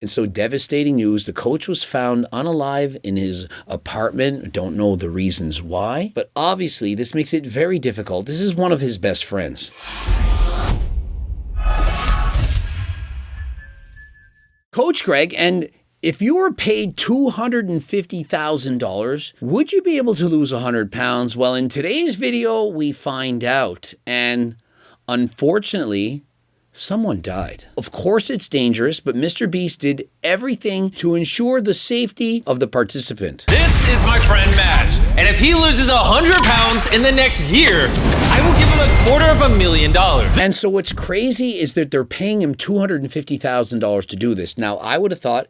And so devastating news, the coach was found unalive in his apartment. Don't know the reasons why, but obviously this makes it very difficult. This is one of his best friends. Coach Greg, and if you were paid $250,000, would you be able to lose 100 pounds? Well, in today's video, we find out. And unfortunately, someone died. Of course, it's dangerous, but Mr. Beast did everything to ensure the safety of the participant. This is my friend Madge, and if he loses 100 pounds in the next year, I will give him $250,000. And so what's crazy is that they're paying him $250,000 to do this. Now, I would have thought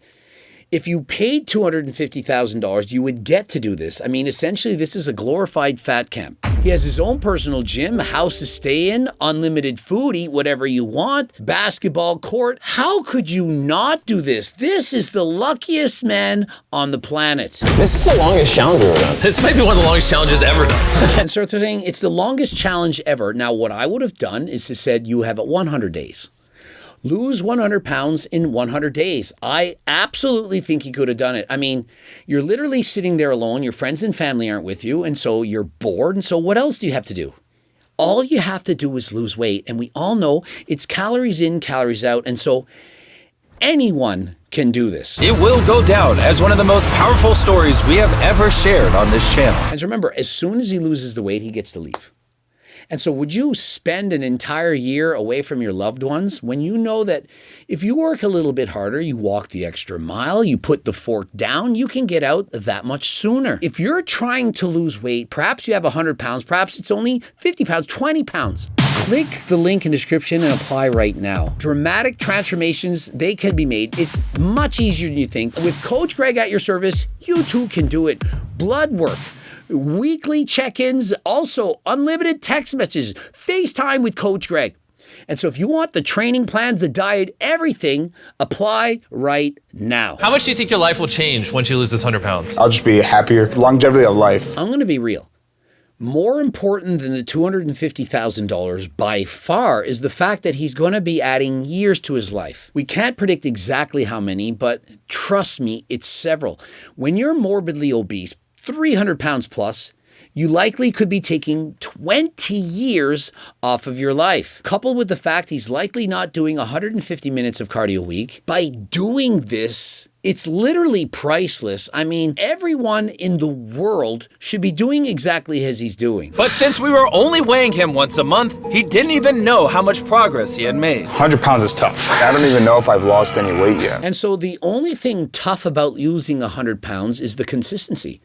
if you paid $250,000, you would get to do this. I mean, essentially, this is a glorified fat camp. He has his own personal gym, house to stay in, unlimited food, eat whatever you want, basketball court. How could you not do this? This is the luckiest man on the planet. This is the longest challenge we've done. This might be one of the longest challenges ever done. And so they're saying it's the longest challenge ever. Now, what I would have done is to said you have 100 days. Lose 100 pounds in 100 days. I absolutely think he could have done it. I mean, you're literally sitting there alone. Your friends and family aren't with you. And so you're bored. And so what else do you have to do? All you have to do is lose weight. And we all know it's calories in, calories out. And so anyone can do this. It will go down as one of the most powerful stories we have ever shared on this channel. And remember, as soon as he loses the weight, he gets to leave. And so would you spend an entire year away from your loved ones when you know that if you work a little bit harder, you walk the extra mile, you put the fork down, you can get out that much sooner? If you're trying to lose weight, perhaps you have 100 pounds, perhaps it's only 50 pounds, 20 pounds. Click the link in the description and apply right now. Dramatic transformations, they can be made. It's much easier than you think. With Coach Greg at your service, you too can do it. Blood work, weekly check-ins, also unlimited text messages, FaceTime with Coach Greg. And so if you want the training plans, the diet, everything, apply right now. How much do you think your life will change once you lose this 100 pounds? I'll just be happier. Longevity of life. I'm going to be real. More important than the $250,000 by far is the fact that he's going to be adding years to his life. We can't predict exactly how many, but trust me, it's several. When you're morbidly obese, 300 pounds plus, you likely could be taking 20 years off of your life. Coupled with the fact he's likely not doing 150 minutes of cardio a week. By doing this, it's literally priceless. I mean, everyone in the world should be doing exactly as he's doing. But since we were only weighing him once a month, he didn't even know how much progress he had made. 100 pounds is tough. I don't even know if I've lost any weight yet. And so the only thing tough about losing 100 pounds is the consistency.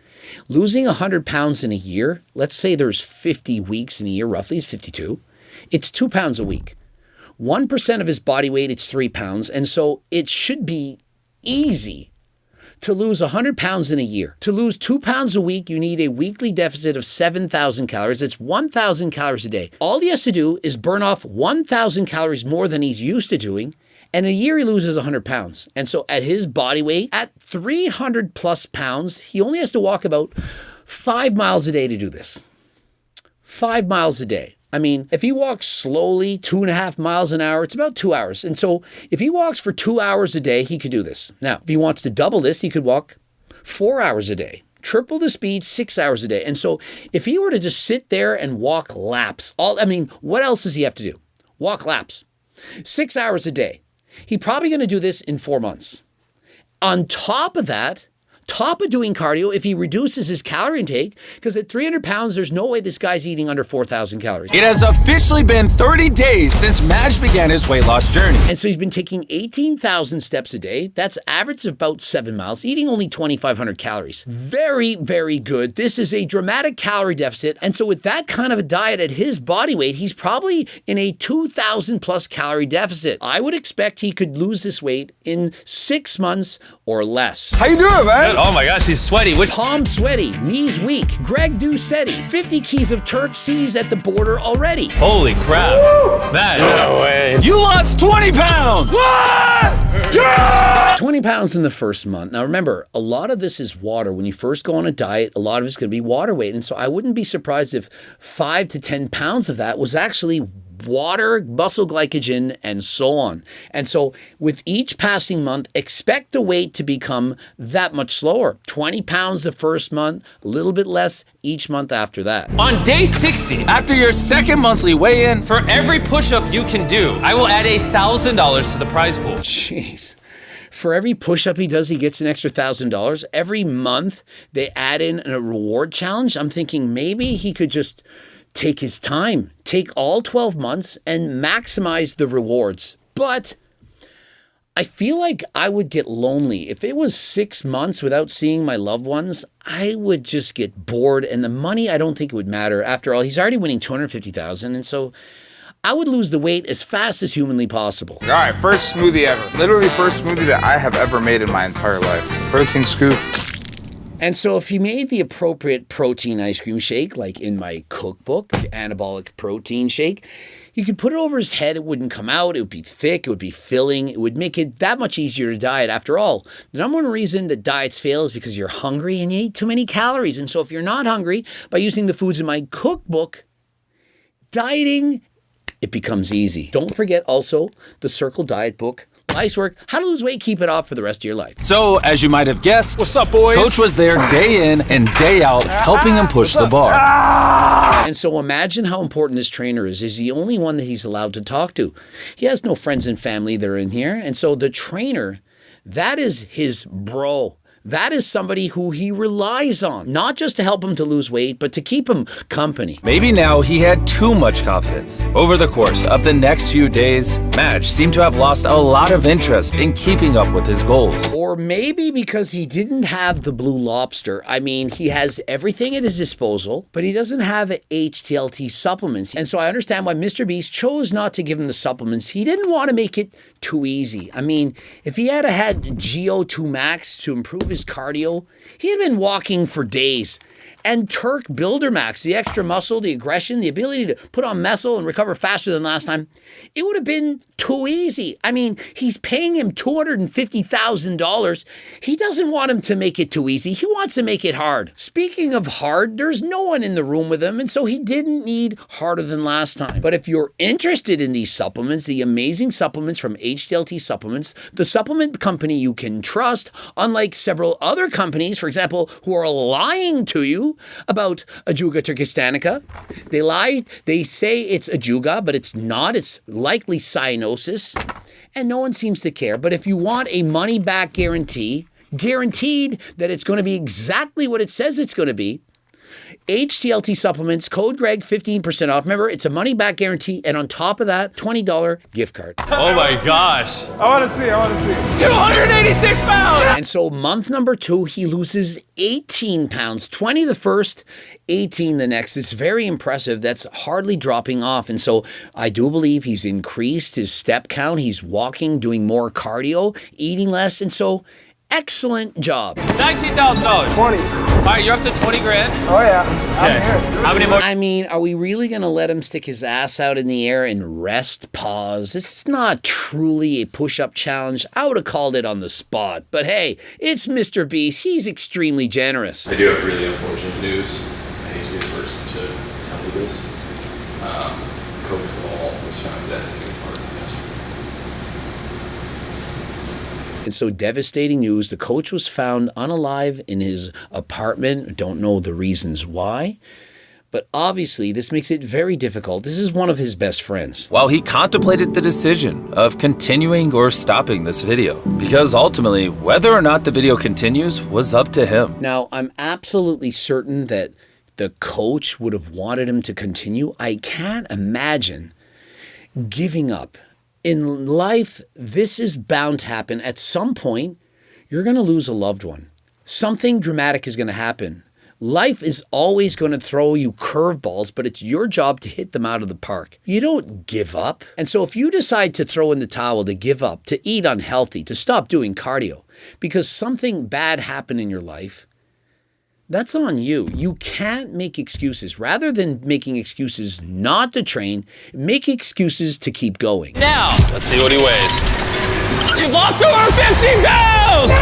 Losing 100 pounds in a year, let's say there's 50 weeks in a year, roughly it's 52, it's 2 pounds a week. 1% of his body weight, it's 3 pounds. And so it should be easy to lose 100 pounds in a year. To lose 2 pounds a week, you need a weekly deficit of 7,000 calories. It's 1,000 calories a day. All he has to do is burn off 1,000 calories more than he's used to doing. And in a year, he loses 100 pounds. And so at his body weight, at 300 plus pounds, he only has to walk about 5 miles a day to do this. 5 miles a day. I mean, if he walks slowly, 2.5 miles an hour, it's about 2 hours. And so if he walks for 2 hours a day, he could do this. Now, if he wants to double this, he could walk 4 hours a day. Triple the speed, 6 hours a day. And so if he were to just sit there and walk laps, what else does he have to do? Walk laps. 6 hours a day. He's probably going to do this in 4 months. On top of that, top of doing cardio, if he reduces his calorie intake, because at 300 pounds, there's no way this guy's eating under 4,000 calories. It has officially been 30 days since Madge began his weight loss journey. And so he's been taking 18,000 steps a day. That's average of about 7 miles, eating only 2,500 calories. Very, very good. This is a dramatic calorie deficit. And so with that kind of a diet at his body weight, he's probably in a 2,000 plus calorie deficit. I would expect he could lose this weight in 6 months or less. How you doing, man? Oh my gosh, he's sweaty. Palms sweaty, knees weak. Greg Doucette, 50 keys of Turk seized at the border already. Holy crap. Man. No way. You lost 20 pounds! What? Yeah! 20 pounds in the first month. Now remember, a lot of this is water. When you first go on a diet, a lot of it's going to be water weight. And so I wouldn't be surprised if 5 to 10 pounds of that was actually water, muscle glycogen, and so on. And so with each passing month, expect the weight to become that much slower. 20 pounds the first month, a little bit less each month after that. On day 60, after your second monthly weigh-in, For every push-up you can do, I will add $1,000 to the prize pool. Jeez. For every push-up he does, he gets an extra $1,000. Every month, they add in a reward challenge. I'm thinking maybe he could just take his time, take all 12 months and maximize the rewards. But I feel like I would get lonely. If it was 6 months without seeing my loved ones, I would just get bored. And the money, I don't think it would matter. After all, he's already winning $250,000. And so I would lose the weight as fast as humanly possible. All right, first smoothie ever. Literally first smoothie that I have ever made in my entire life. Protein scoop. And so if he made the appropriate protein ice cream shake, like in my cookbook, the anabolic protein shake, he could put it over his head. It wouldn't come out. It would be thick. It would be filling. It would make it that much easier to diet. After all, the number one reason that diets fail is because you're hungry and you eat too many calories. And so if you're not hungry, by using the foods in my cookbook, dieting, it becomes easy. Don't forget also the Circle Diet book, Life's Work, How to Lose Weight, Keep It Off for the rest of your life. so as you might have guessed, What's up, boys? Coach was there day in and day out, helping him push the bar. And so imagine how important this trainer is. He's the only one that he's allowed to talk to. He has no friends and family that are in here. And so the trainer, that is his bro. That is somebody who he relies on, not just to help him to lose weight, but to keep him company. Maybe now he had too much confidence. Over the course of the next few days, Madge seemed to have lost a lot of interest in keeping up with his goals. Or maybe because he didn't have the Blue Lobster. I mean, he has everything at his disposal, but he doesn't have HTLT supplements. And so I understand why Mr. Beast chose not to give him the supplements. He didn't want to make it too easy. I mean, if he had had GO2 Max to improve his cardio, he had been walking for days. And Turk Builder Max, the extra muscle, the aggression, the ability to put on muscle and recover faster than last time, it would have been too easy. I mean, he's paying him $250,000. He doesn't want him to make it too easy. He wants to make it hard. Speaking of hard, there's no one in the room with him, and so he didn't need harder than last time. But if you're interested in these supplements, the amazing supplements from HDLT Supplements, the supplement company you can trust, unlike several other companies, for example, who are lying to you about Ajuga turkistanica. They lie. They say it's Ajuga, but it's not. It's likely cyanosis, and no one seems to care. But if you want a money-back guarantee, guaranteed that it's going to be exactly what it says it's going to be, HTLT Supplements, code Greg, 15% off. Remember, it's a money-back guarantee, and on top of that, $20 gift card. Oh my gosh. I want to see. 286 pounds! And so month number 2, he loses 18 pounds, 20 the first, 18 the next. It's very impressive. That's hardly dropping off. And so I do believe he's increased his step count. He's walking, doing more cardio, eating less. And so excellent job. $19,000. 20. All right, you're up to 20 grand. Oh, yeah. Okay. How many more? I mean, are we really going to let him stick his ass out in the air and rest pause? This is not truly a push-up challenge. I would have called it on the spot. But hey, it's Mr. Beast. He's extremely generous. I do have really unfortunate news. I hate to be the first to tell you this. Coach Wall was found dead in the apartment yesterday. And so devastating news. The coach was found unalive in his apartment. Don't know the reasons why. But obviously, this makes it very difficult. This is one of his best friends. While he contemplated the decision of continuing or stopping this video, because ultimately, whether or not the video continues was up to him. Now, I'm absolutely certain that the coach would have wanted him to continue. I can't imagine giving up. In life, this is bound to happen. At some point, you're going to lose a loved one. Something dramatic is going to happen. Life is always going to throw you curveballs, but it's your job to hit them out of the park. You don't give up. And so if you decide to throw in the towel, to give up, to eat unhealthy, to stop doing cardio, because something bad happened in your life, that's on you. You can't make excuses. Rather than making excuses not to train, make excuses to keep going. Now, let's see what he weighs. You've lost over 15 pounds!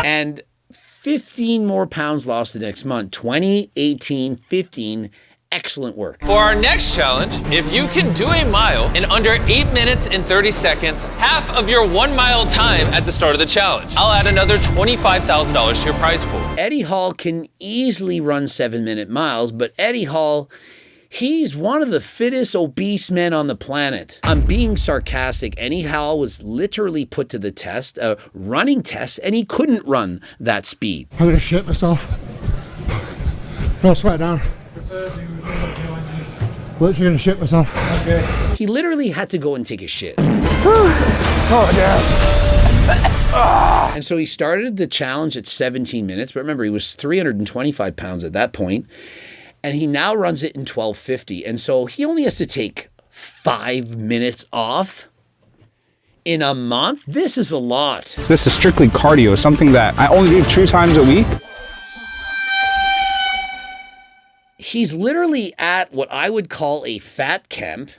And 15 more pounds lost the next month. 20, 18, 15. excellent work. For our next challenge, if you can do a mile in under 8 minutes and 30 seconds, half of your 1 mile time at the start of the challenge, I'll add another $25,000 to your prize pool. Eddie Hall can easily run 7-minute miles, but Eddie Hall, he's one of the fittest obese men on the planet. I'm being sarcastic. Eddie Hall was literally put to the test, a running test, and he couldn't run that speed. I'm gonna shit myself. No, sweat down. Literally gonna shit myself. Okay. He literally had to go and take a shit. Oh, yeah. And so he started the challenge at 17 minutes, but remember, he was 325 pounds at that point, and he now runs it in 12:50. And so he only has to take 5 minutes off in a month. This is a lot. This is strictly cardio, something that I only do 2 times a week. He's literally at what I would call a fat camp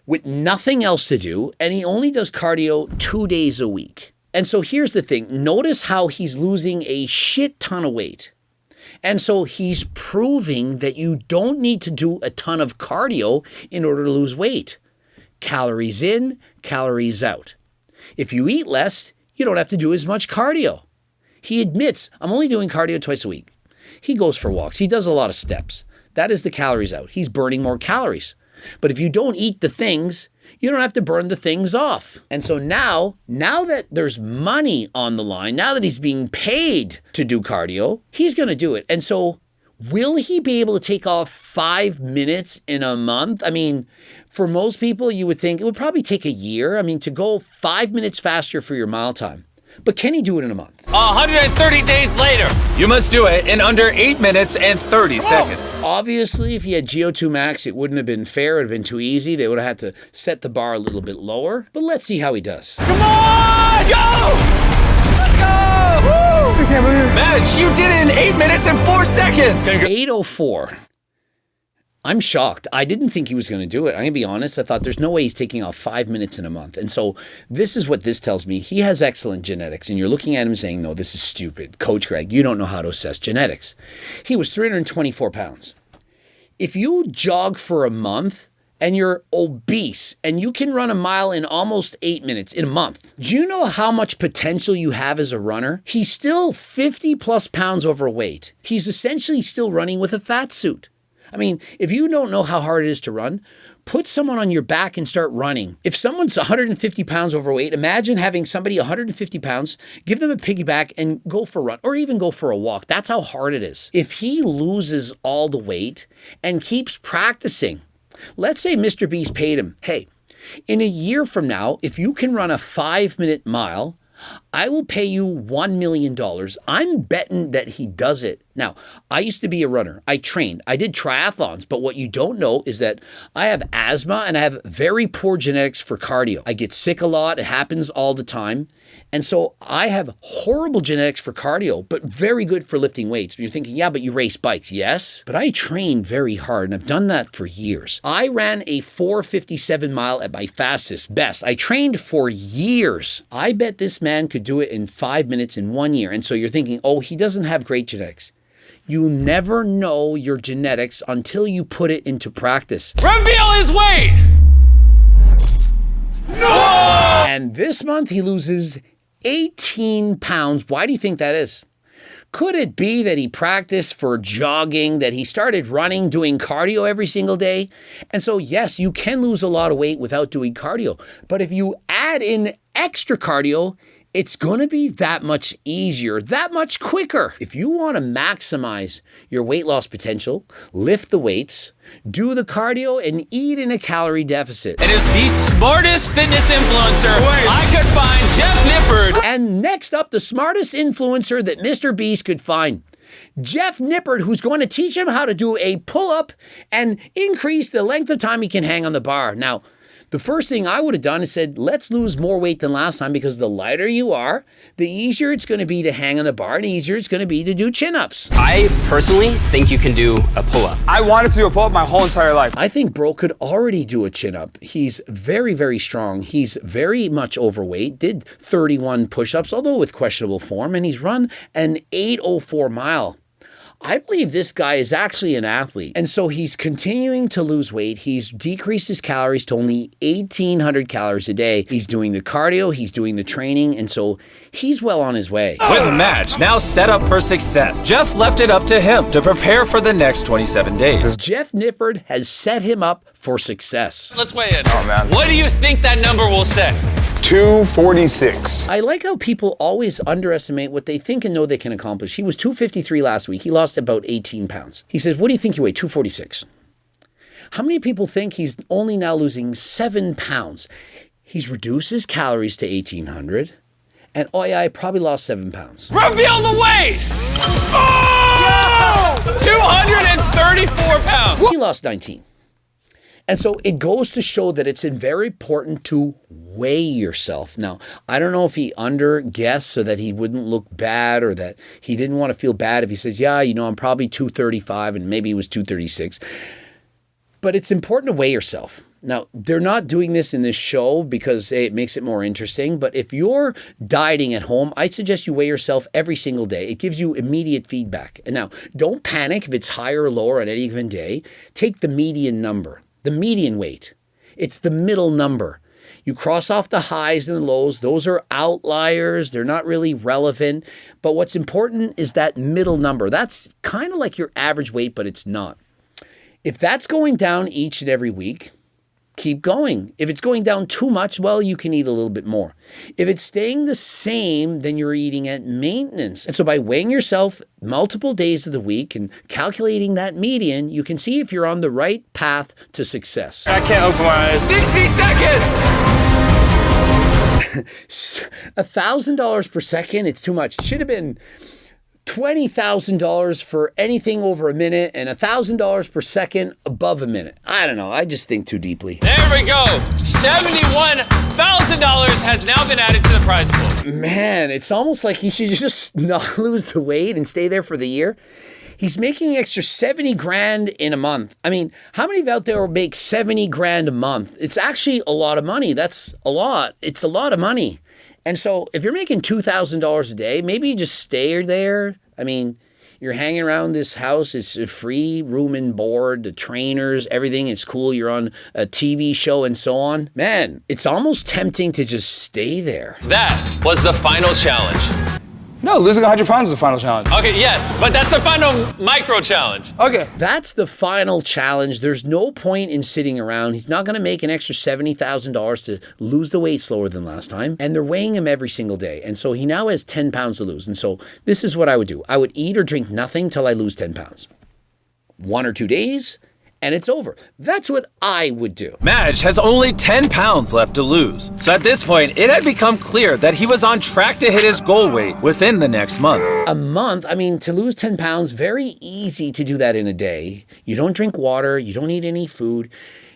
with nothing else to do, and he only does cardio 2 days a week. And so here's the thing. Notice how he's losing a shit ton of weight. And so he's proving that you don't need to do a ton of cardio in order to lose weight. Calories in, calories out. If you eat less, you don't have to do as much cardio. He admits, I'm only doing cardio twice a week. He goes for walks. He does a lot of steps. That is the calories out. He's burning more calories. But if you don't eat the things, you don't have to burn the things off. And so now that there's money on the line, now that he's being paid to do cardio, he's going to do it. And so will he be able to take off 5 minutes in a month? I mean, for most people, you would think it would probably take a year. I mean, to go 5 minutes faster for your mile time. But can he do it in a month? 130 days later. You must do it in under 8 minutes and 30 seconds. Obviously, if he had GO2 max, it wouldn't have been fair. It would have been too easy. They would have had to set the bar a little bit lower. But let's see how he does. Come on, go! Go! Woo! Madge, you did it in 8 minutes and 4 seconds. 8:04. I'm shocked. I didn't think he was going to do it. I'm going to be honest. I thought there's no way he's taking off 5 minutes in a month. And so this is what this tells me. He has excellent genetics. And you're looking at him saying, no, this is stupid. Coach Greg, you don't know how to assess genetics. He was 324 pounds. If you jog for a month and you're obese and you can run a mile in almost 8 minutes in a month, do you know how much potential you have as a runner? He's still 50 plus pounds overweight. He's essentially still running with a fat suit. I mean, if you don't know how hard it is to run, put someone on your back and start running. If someone's 150 pounds overweight, imagine having somebody 150 pounds, give them a piggyback and go for a run or even go for a walk. That's how hard it is. If he loses all the weight and keeps practicing, let's say Mr. Beast paid him, hey, in a year from now, if you can run a 5-minute mile, I will pay you $1 million. I'm betting that he does it. Now, I used to be a runner. I trained. I did triathlons. But what you don't know is that I have asthma and I have very poor genetics for cardio. I get sick a lot. It happens all the time. And so I have horrible genetics for cardio, but very good for lifting weights. And you're thinking, yeah, but you race bikes. Yes, but I train very hard and I've done that for years. I ran a 4:57 mile at my fastest best. I trained for years. I bet this man could do it in 5 minutes in 1 year. And so you're thinking, oh, he doesn't have great genetics. You never know your genetics until you put it into practice. Reveal his weight! No! And this month he loses 18 pounds. Why do you think that is? Could it be that he practiced for jogging, that he started running, doing cardio every single day? And so, yes, you can lose a lot of weight without doing cardio. But if you add in extra cardio, it's going to be that much easier, that much quicker. If you want to maximize your weight loss potential, lift the weights, do the cardio, and eat in a calorie deficit. It is the smartest fitness influencer I could find, Jeff Nippard. And next up, the smartest influencer that Mr. Beast could find. Jeff Nippard, who's going to teach him how to do a pull-up and increase the length of time he can hang on the bar. Now, the first thing I would have done is said, let's lose more weight than last time because the lighter you are, the easier it's going to be to hang on the bar and the easier it's going to be to do chin-ups. I personally think you can do a pull-up. I wanted to do a pull-up my whole entire life. I think Bro could already do a chin-up. He's very, very strong. He's very much overweight, did 31 push-ups, although with questionable form, and he's run an 8:04 mile. I believe this guy is actually an athlete. And so he's continuing to lose weight. He's decreased his calories to only 1,800 calories a day. He's doing the cardio, he's doing the training, and so he's well on his way. With Madge now set up for success, Jeff left it up to him to prepare for the next 27 days. Jeff Nippard has set him up for success. Let's weigh in. Oh, man. What do you think that number will say? 246. I like how people always underestimate what they think and know they can accomplish. He was 253 last week. He lost about 18 pounds. He says, what do you think you weigh? 246. How many people think he's only now losing 7 pounds? He's reduced his calories to 1,800. And oh yeah, I probably lost 7 pounds. Reveal the weight! Oh! 234 pounds. He lost 19. And so it goes to show that it's very important to weigh yourself. Now, I don't know if he under-guessed so that he wouldn't look bad or that he didn't want to feel bad if he says, yeah, you know, I'm probably 235 and maybe he was 236. But it's important to weigh yourself. Now, they're not doing this in this show because it makes it more interesting. But if you're dieting at home, I suggest you weigh yourself every single day. It gives you immediate feedback. And now, don't panic if it's higher or lower on any given day. Take the median number, the median weight. It's the middle number. You cross off the highs and the lows. Those are outliers. They're not really relevant. But what's important is that middle number. That's kind of like your average weight, but it's not. If that's going down each and every week, keep going. If it's going down too much, well, you can eat a little bit more. If it's staying the same, then you're eating at maintenance. And so by weighing yourself multiple days of the week and calculating that median, you can see if you're on the right path to success. I can't open my eyes. 60 seconds! $1,000 per second, it's too much. It should have been $20,000 for anything over a minute and $1,000 per second above a minute. I don't know. I just think too deeply. There we go. $71,000 has now been added to the prize pool. Man, it's almost like he should just not lose the weight and stay there for the year. He's making an extra 70 grand in a month. I mean, how many out there will make 70 grand a month? It's actually a lot of money. That's a lot. It's a lot of money. And so if you're making $2,000 a day, maybe you just stay there. I mean, you're hanging around this house. It's a free room and board, the trainers, everything. It's cool. You're on a TV show and so on. Man, it's almost tempting to just stay there. That was the final challenge. No, losing 100 pounds is the final challenge. Okay, yes, but that's the final micro challenge. Okay. That's the final challenge. There's no point in sitting around. He's not going to make an extra $70,000 to lose the weight slower than last time. And they're weighing him every single day. And so he now has 10 pounds to lose. And so this is what I would do. I would eat or drink nothing till I lose 10 pounds. 1 or 2 days, and it's over. That's what I would do. Madge has only 10 pounds left to lose. So at this point, it had become clear that he was on track to hit his goal weight within the next month. A month, I mean, to lose 10 pounds, very easy to do that in a day. You don't drink water, you don't eat any food.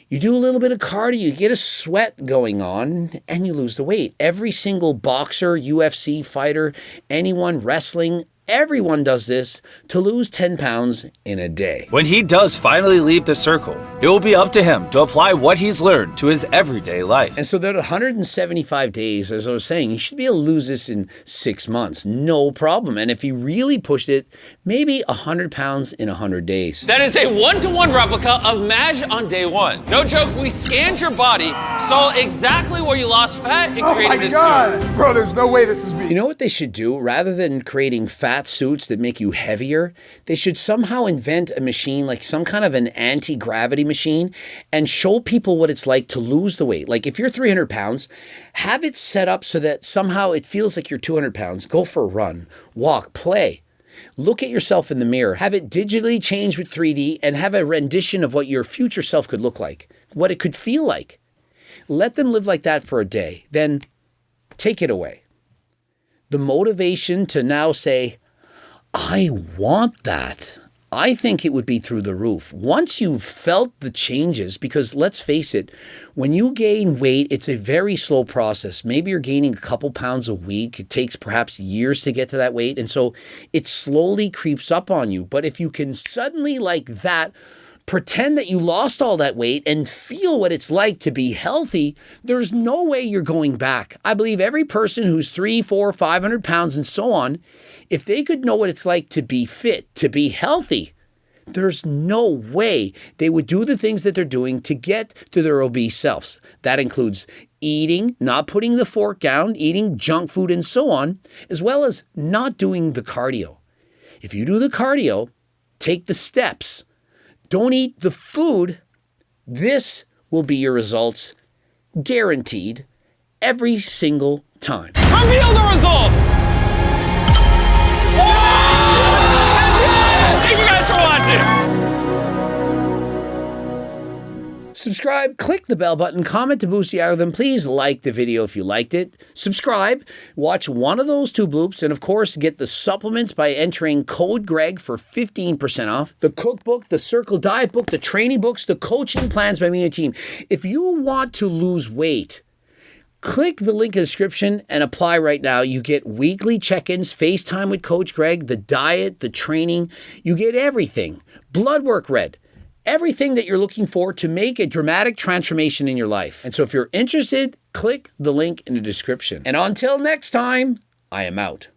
You do a little bit of cardio, you get a sweat going on, and you lose the weight. Every single boxer, UFC fighter, anyone wrestling, everyone does this to lose 10 pounds in a day. When he does finally leave the circle, it will be up to him to apply what he's learned to his everyday life. And so that 175 days, as I was saying, he should be able to lose this in 6 months. No problem. And if he really pushed it, maybe 100 pounds in 100 days. That is a 1-to-1 replica of Madge on day 1. No joke, we scanned your body, saw exactly where you lost fat, and created this suit. Bro, there's no way this is me. You know what they should do? Rather than creating fat suits that make you heavier, they should somehow invent a machine, like some kind of an anti-gravity machine, and show people what it's like to lose the weight. Like if you're 300 pounds, have it set up so that somehow it feels like you're 200 pounds. Go for a run, walk, play. Look at yourself in the mirror. Have it digitally change with 3D and have a rendition of what your future self could look like, what it could feel like. Let them live like that for a day. Then take it away. The motivation to now say, I want that. I think it would be through the roof. Once you've felt the changes, because let's face it, when you gain weight, it's a very slow process. Maybe you're gaining a couple pounds a week. It takes perhaps years to get to that weight. And so it slowly creeps up on you. But if you can suddenly like that, pretend that you lost all that weight and feel what it's like to be healthy, there's no way you're going back. I believe every person who's 300, 400, 500 pounds and so on, if they could know what it's like to be fit, to be healthy, there's no way they would do the things that they're doing to get to their obese selves. That includes eating, not putting the fork down, eating junk food and so on, as well as not doing the cardio. If you do the cardio, take the steps, don't eat the food, this will be your results, guaranteed, every single time. Reveal the results! Thank you guys for watching! Subscribe, click the bell button, comment to boost the algorithm. Please like the video if you liked it. Subscribe, watch one of those 2 bloops, and of course, get the supplements by entering code Greg for 15% off. The cookbook, the Circle Diet book, the training books, the coaching plans by me and the team. If you want to lose weight, click the link in the description and apply right now. You get weekly check-ins, FaceTime with Coach Greg, the diet, the training. You get everything. Blood work read. Everything that you're looking for to make a dramatic transformation in your life. And so if you're interested, click the link in the description. And until next time, I am out.